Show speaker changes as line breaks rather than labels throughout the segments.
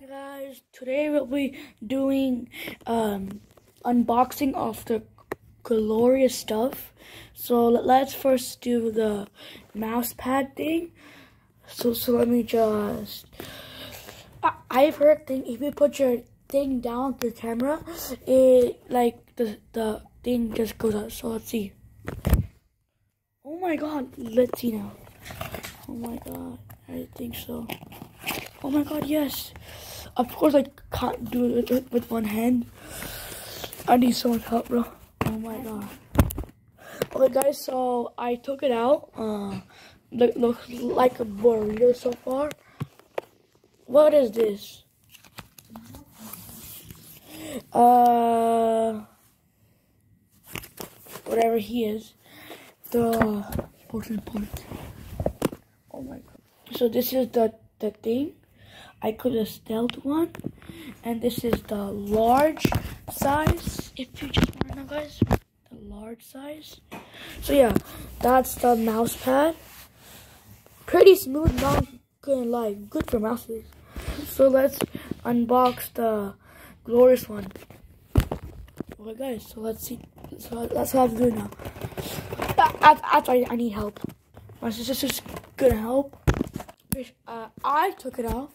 Hey guys, today we'll be doing unboxing of the glorious stuff. So let's first do the mouse pad thing. So let me just. I've heard thing if you put your thing down the camera, it like the thing just goes out. So let's see. Oh my god, let's see now. Oh my god, I think so. Oh my god, yes. Of course, I can't do it with one hand. I need so much help, bro. Oh my god. Okay, guys, so I took it out. Looks like a burrito so far. What is this? Whatever he is. The important point. Oh my god. So this is the thing. I could have stealth one, and this is the large size. If you just want to know, guys, the large size. So yeah, that's the mouse pad. Pretty smooth, not gonna lie, good for mouses. So let's unbox the glorious one. Okay, guys. So let's see. So that's what I have to do now. I need help. My sister's gonna help. I took it off.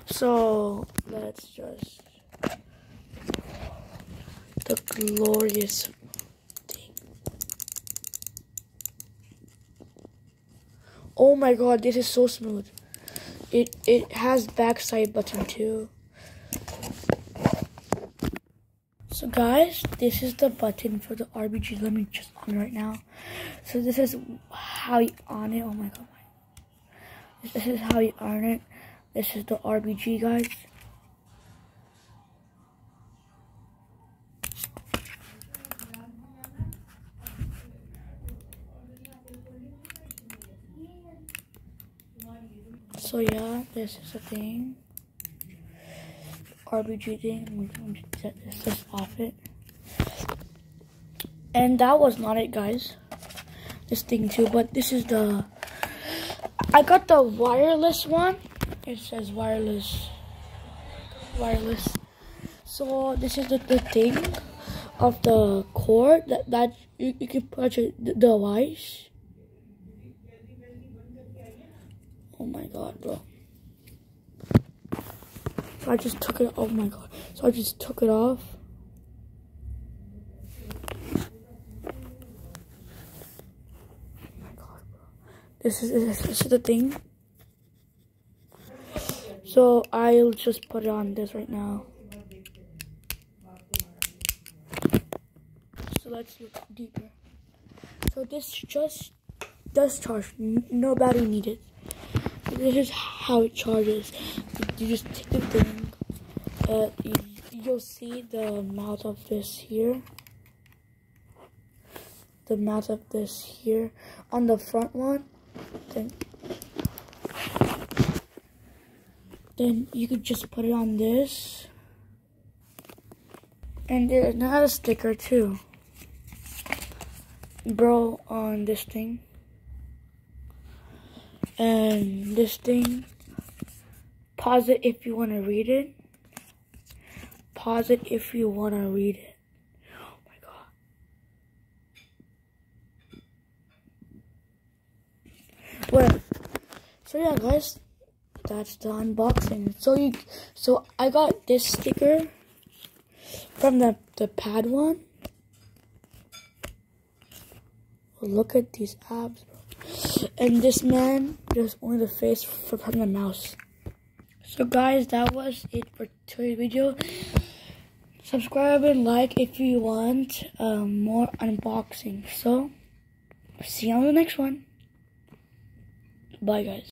So let's just the glorious thing. Oh my god, this is so smooth. It has backside button too. So guys, this is the button for the RBG. Let me just on right now. So this is how you on it. Oh my god. This is how you on it. This is the RBG, guys. So yeah, this is the thing. RBG thing. Let me set this off it. And that was not it, guys. This thing too, but this is the. I got the wireless one. It says wireless. So this is the thing of the cord that you can put your device. Oh my god, bro. So I just took it. Oh my god. So I just took it off. Oh my god, bro. This is the thing. So I'll just put it on this right now. So let's look deeper. So this just does charge. No battery needed. So this is how it charges. You just take the thing. You'll see the mouth of this here. The mouth of this here on the front one. Then you could just put it on this. And there's another sticker too. Bro, on this thing. And this thing. Pause it if you want to read it. Pause it if you want to read it. Oh my god. Well, so yeah, guys. That's the unboxing. So I got this sticker from the pad one. Look at these abs, bro. And this man, there's only the face from the mouse. So guys, that was it for today's video. Subscribe and like if you want more unboxing. So see you on the next one. Bye guys.